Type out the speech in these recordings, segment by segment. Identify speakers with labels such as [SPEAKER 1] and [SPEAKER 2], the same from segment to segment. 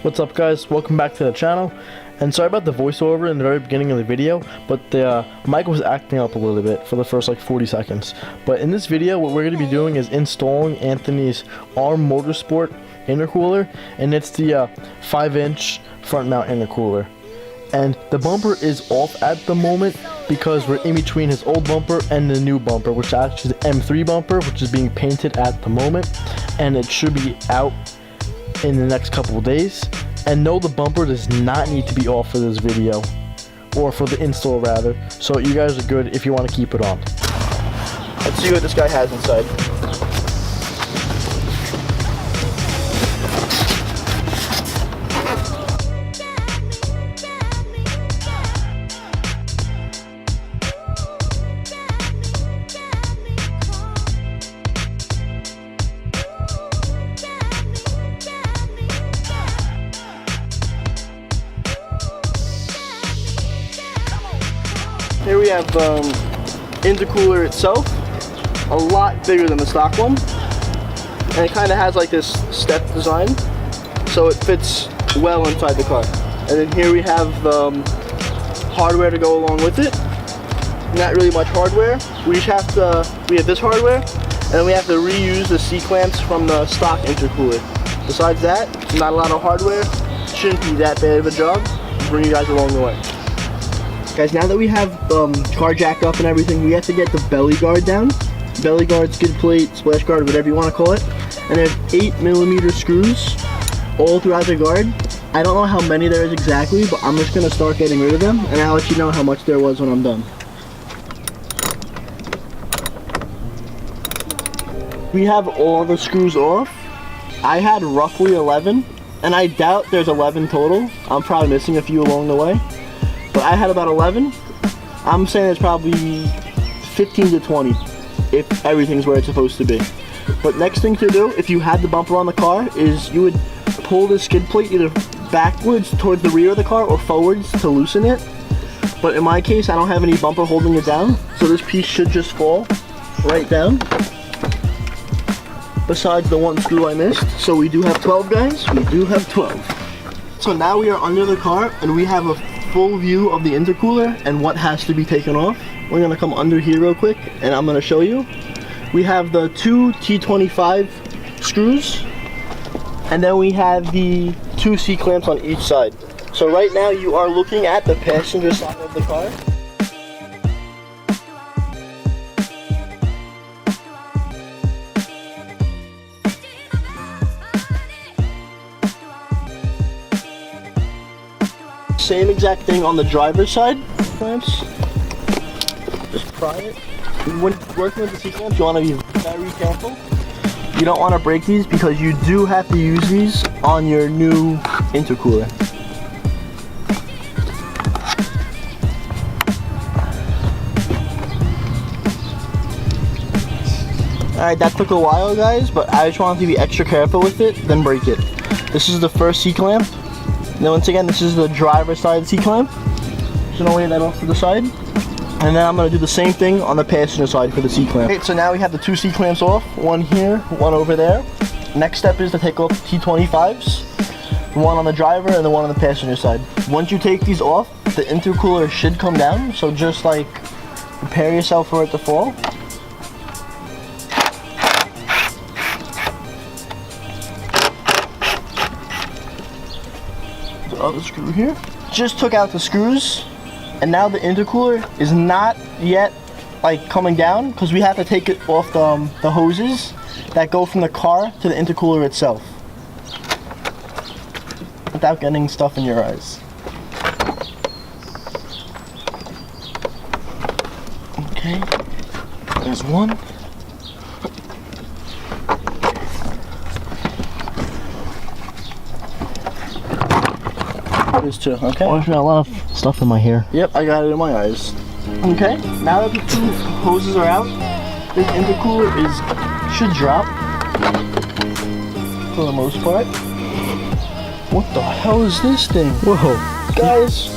[SPEAKER 1] What's up, guys? Welcome back to the channel. And sorry about the voiceover in the very beginning of the video, but the mic was acting up a little bit for the first like 40 seconds. But in this video, what we're going to be doing is installing Anthony's ARM Motorsport intercooler, and it's the 5-inch front mount intercooler. And the bumper is off at the moment because we're in between his old bumper and the new bumper, which is actually the M3 bumper, which is being painted at the moment, and it should be out in the next couple of days. And no, the bumper does not need to be off for this video, or for the install rather, so you guys are good if you want to keep it on. Let's see what this guy has inside. Here we have intercooler itself, a lot bigger than the stock one, and it kind of has like this step design, so it fits well inside the car. And then here we have hardware to go along with it. Not really much hardware. We have this hardware, and then we have to reuse the C-clamps from the stock intercooler. Besides that, not a lot of hardware. Shouldn't be that bad of a job. Bring you guys along the way. Guys, now that we have car jacked up and everything, we have to get the belly guard down. Belly guard, skid plate, splash guard, whatever you want to call it. And there's 8mm screws all throughout the guard. I don't know how many there is exactly, but I'm just going to start getting rid of them, and I'll let you know how much there was when I'm done. We have all the screws off. I had roughly 11, and I doubt there's 11 total. I'm probably missing a few along the way. But I had about 11. I'm saying it's probably 15 to 20 if everything's where it's supposed to be. But next thing to do, if you had the bumper on the car, is you would pull the skid plate either backwards towards the rear of the car or forwards to loosen it. But in my case, I don't have any bumper holding it down, so this piece should just fall right down. Besides the one screw I missed. So we do have 12, guys. We do have 12. So now we are under the car, and we have a full view of the intercooler and what has to be taken off. We're gonna come under here real quick and I'm gonna show you. We have the two T25 screws, and then we have the two C-clamps on each side. So right now you are looking at the passenger side of the car. Same exact thing on the driver's side. Clamps. Just pry it. When working with the C-clamps, you want to be very careful. You don't want to break these because you do have to use these on your new intercooler. Alright, that took a while, guys, but I just wanted to be extra careful with it, then break it. This is the first C-clamp. Now once again, this is the driver's side C-clamp. Just gonna lay that off to the side. And then I'm gonna do the same thing on the passenger side for the C-clamp. Okay, so now we have the two C-clamps off. One here, one over there. Next step is to take off the T25s. One on the driver and the one on the passenger side. Once you take these off, the intercooler should come down. So just like prepare yourself for it to fall. Other screw here. Just took out the screws, and now the intercooler is not yet like coming down because we have to take it off the hoses that go from the car to the intercooler itself without getting stuff in your eyes. Okay, there's one. There's two, okay? Oh, I've got a lot of stuff in my hair. Yep, I got it in my eyes. Okay, now that the two hoses are out, this intercooler should drop for the most part. What the hell is this thing? Whoa. Guys,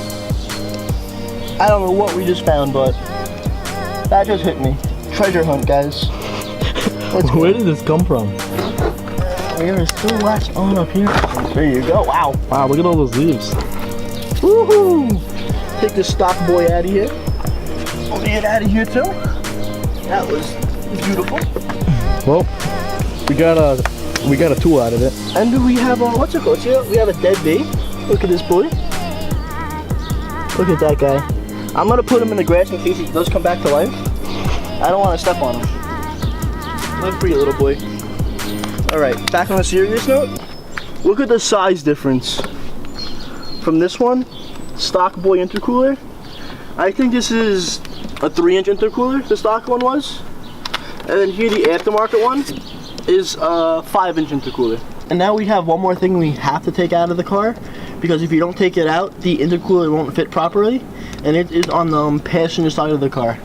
[SPEAKER 1] I don't know what we just found, but that just hit me. Treasure hunt, guys.
[SPEAKER 2] Where did this come from?
[SPEAKER 1] There is still wax on up here. There you go. Wow.
[SPEAKER 2] Wow, look at all those leaves.
[SPEAKER 1] Woohoo! Take this stock boy out of here. I'll get out of here too. That was beautiful.
[SPEAKER 2] Well, we got a tool out of it.
[SPEAKER 1] And we have a, what's it called here? We have a dead bee. Look at this boy. Look at that guy. I'm gonna put him in the grass in case he does come back to life. I don't want to step on him. Live free, little boy. All right, back on a serious note. Look at the size difference from this one, stock boy intercooler. I think this is a 3-inch intercooler, the stock one was. And then here the aftermarket one is a 5-inch intercooler. And now we have one more thing we have to take out of the car, because if you don't take it out, the intercooler won't fit properly, and it is on the passenger side of the car.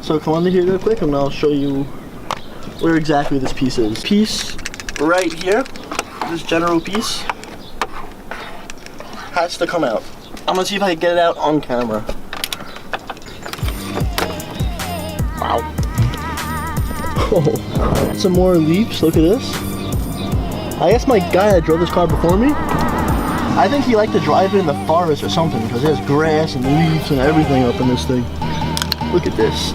[SPEAKER 1] So come under here real quick and I'll show you where exactly this piece is. Piece right here, this general piece, has to come out. I'm gonna see if I can get it out on camera. Wow. Oh, some more leaves, look at this. I guess my guy that drove this car before me, I think he liked to drive it in the forest or something, because there's grass and leaves and everything up in this thing. Look at this.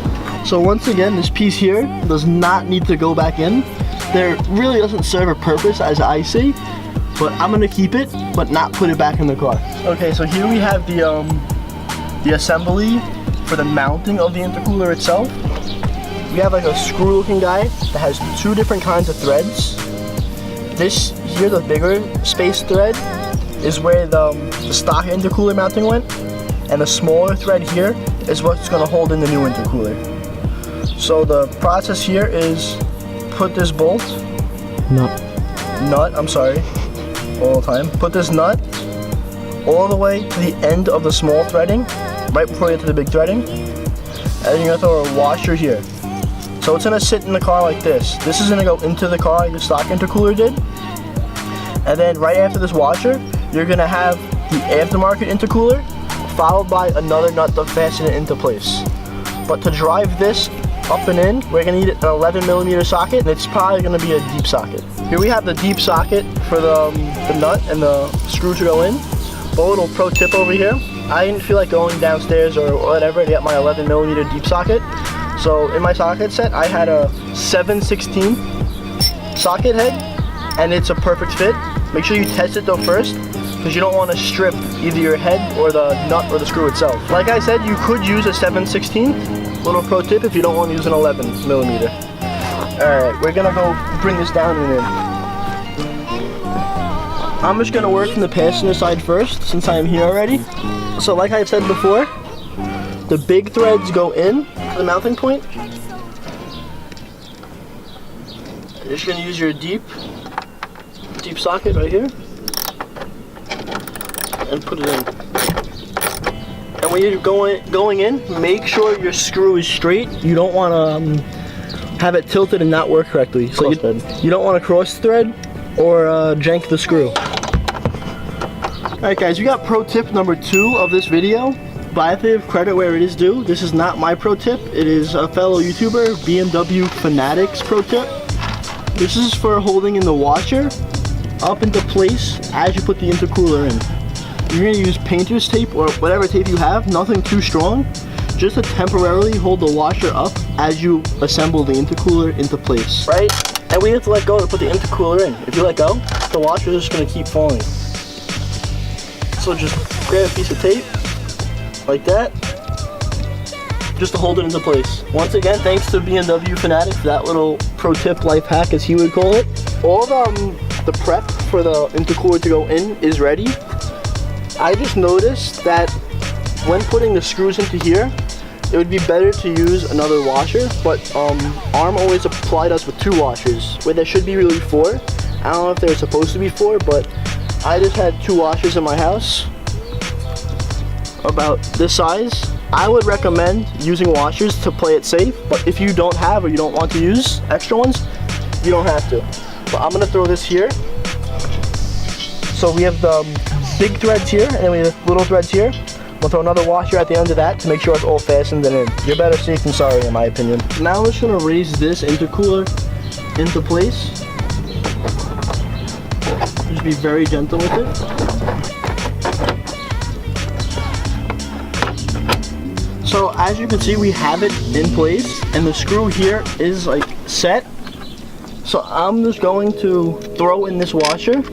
[SPEAKER 1] So once again, this piece here does not need to go back in. There really doesn't serve a purpose as I see, but I'm gonna keep it, but not put it back in the car. Okay, so here we have the assembly for the mounting of the intercooler itself. We have like a screw looking guy that has 2 different kinds of threads. This here, the bigger space thread, is where the stock intercooler mounting went, and the smaller thread here is what's going to hold in the new intercooler. So the process here is put this bolt, nut, I'm sorry, all the time. Put this nut all the way to the end of the small threading, right before you get to the big threading, and then you're going to throw a washer here. So it's going to sit in the car like this. This is going to go into the car like the stock intercooler did. And then right after this washer, you're going to have the aftermarket intercooler, followed by another nut to fasten it into place. But to drive this up and in, we're going to need an 11mm socket, and it's probably going to be a deep socket. Here we have the deep socket for the nut and the screw to go in. But a little pro tip over here, I didn't feel like going downstairs or whatever to get my 11mm deep socket. So in my socket set, I had a 7/16 socket head, and it's a perfect fit. Make sure you test it though first, because you don't want to strip either your head or the nut or the screw itself. Like I said, you could use a 7/16. Little pro tip if you don't want to use an 11mm. Alright, we're gonna go bring this down and in. I'm just gonna work from the passenger side first, since I am here already. So like I said before, the big threads go in to the mounting point. You're just gonna use your deep socket right here and put it in. And when you're going in, make sure your screw is straight. You don't want to have it tilted and not work correctly. So you don't want to cross thread or jank the screw. Alright guys, we got pro tip number 2 of this video. But I have to give credit where it is due. This is not my pro tip. It is a fellow YouTuber, BMW Fanatic's pro tip. This is for holding in the washer up into place as you put the intercooler in. You're going to use painter's tape or whatever tape you have, nothing too strong, just to temporarily hold the washer up as you assemble the intercooler into place. Right? And we have to let go to put the intercooler in. If you let go, the washer is just going to keep falling. So just grab a piece of tape, like that, just to hold it into place. Once again, thanks to BMW Fanatic for that little pro tip life hack, as he would call it. All the prep for the intercooler to go in is ready. I just noticed that when putting the screws into here, it would be better to use another washer, but ARM always applied us with 2 washers, where there should be really 4. I don't know if they're supposed to be 4, but I just had 2 washers in my house about this size. I would recommend using washers to play it safe, but if you don't have or you don't want to use extra ones, you don't have to. But I'm gonna throw this here. So we have the big threads here, and then we have little threads here. We'll throw another washer at the end of that to make sure it's all fastened and in. You're better safe than sorry, in my opinion. Now I'm just gonna raise this intercooler into place. just be very gentle with it. So as you can see, we have it in place, and the screw here is like set. So I'm just going to throw in this washer and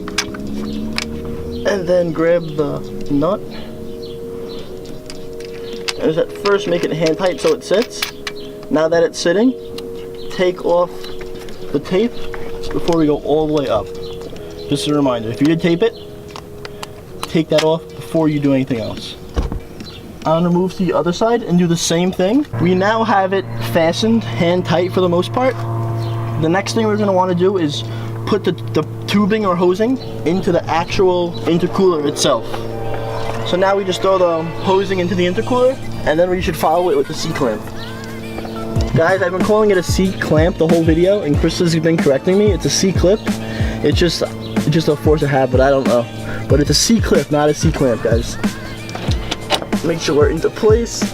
[SPEAKER 1] then grab the nut. As at first make it hand tight so it sits. Now that it's sitting, take off the tape before we go all the way up. Just a reminder, if you did tape it, take that off before you do anything else. I'm gonna move to the other side and do the same thing. We now have it fastened hand tight for the most part. The next thing we're gonna wanna do is put the tubing or hosing into the actual intercooler itself. So now we just throw the hosing into the intercooler, and then we should follow it with the C-clamp. Guys, I've been calling it a C-clamp the whole video, and Chris has been correcting me. It's a C-clip. It's just a force of habit, I don't know. But it's a C-clip, not a C-clamp, guys. Make sure we're into place.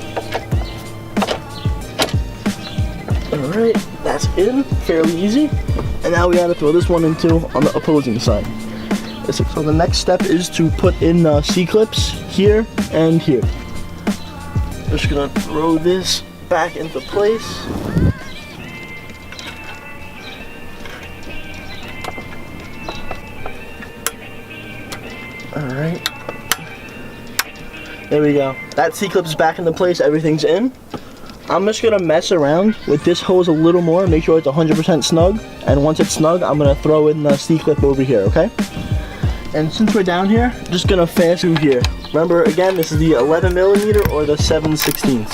[SPEAKER 1] Alright, that's in, fairly easy. And now we gotta throw this one into on the opposing side. So the next step is to put in the C-clips here and here. Just gonna throw this back into place. Alright. There we go. That C-clip is back into place, everything's in. I'm just gonna mess around with this hose a little more, make sure it's 100% snug. And once it's snug, I'm gonna throw in the C-clip over here, okay? And since we're down here, just gonna fasten through here. Remember, again, this is the 11mm or the 7/16.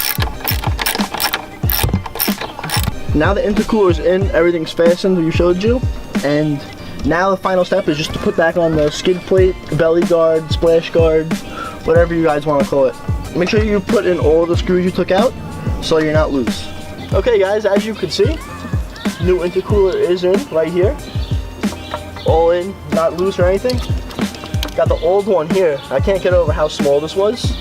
[SPEAKER 1] Now the intercooler is in, everything's fastened, we showed you. And now the final step is just to put back on the skid plate, belly guard, splash guard, whatever you guys want to call it. Make sure you put in all the screws you took out so you're not loose. Okay guys, as you can see, new intercooler is in right here. All in, not loose or anything. Got the old one here. I can't get over how small this was.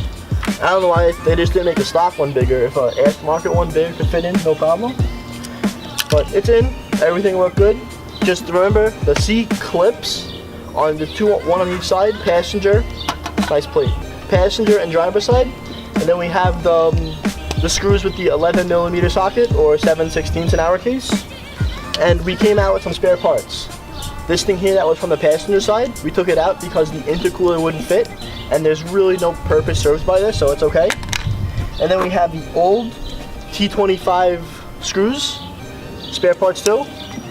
[SPEAKER 1] I don't know why they just didn't make a stock one bigger. If an aftermarket one bigger could fit in, no problem. But it's in, everything looked good. Just remember the C-clips on the one on each side, passenger, nice plate, passenger and driver side. And then we have the screws with the 11mm socket or 7/16 in our case. And we came out with some spare parts. This thing here that was from the passenger side, we took it out because the intercooler wouldn't fit, and there's really no purpose served by this, so it's okay. And then we have the old T25 screws, spare parts too.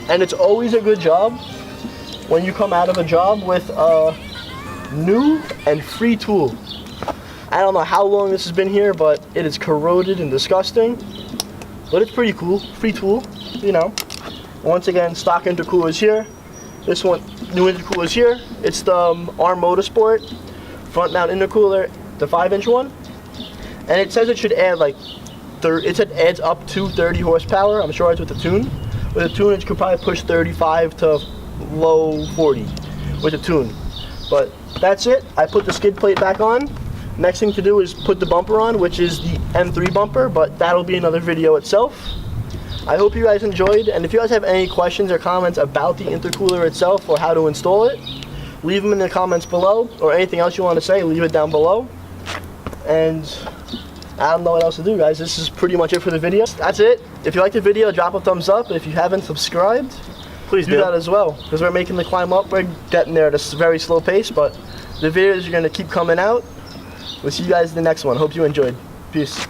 [SPEAKER 1] And it's always a good job when you come out of a job with a new and free tool. I don't know how long this has been here, but it is corroded and disgusting. But it's pretty cool, free tool, you know. Once again, stock intercooler is here. This one, new intercooler is here. It's the Arm Motorsport front mount intercooler, the 5-inch one. And it says it should add like, it said adds up to 30 horsepower. I'm sure it's with the tune. With a tune, it could probably push 35 to low 40 with a tune. But that's it. I put the skid plate back on. Next thing to do is put the bumper on, which is the M3 bumper, but that'll be another video itself. I hope you guys enjoyed, and if you guys have any questions or comments about the intercooler itself or how to install it, leave them in the comments below, or anything else you want to say, leave it down below. And I don't know what else to do, guys. This is pretty much it for the video. That's it. If you liked the video, drop a thumbs up. If you haven't subscribed, please do that as well, because we're making the climb up. We're getting there at a very slow pace, but the videos are going to keep coming out. We'll see you guys in the next one. Hope you enjoyed. Peace.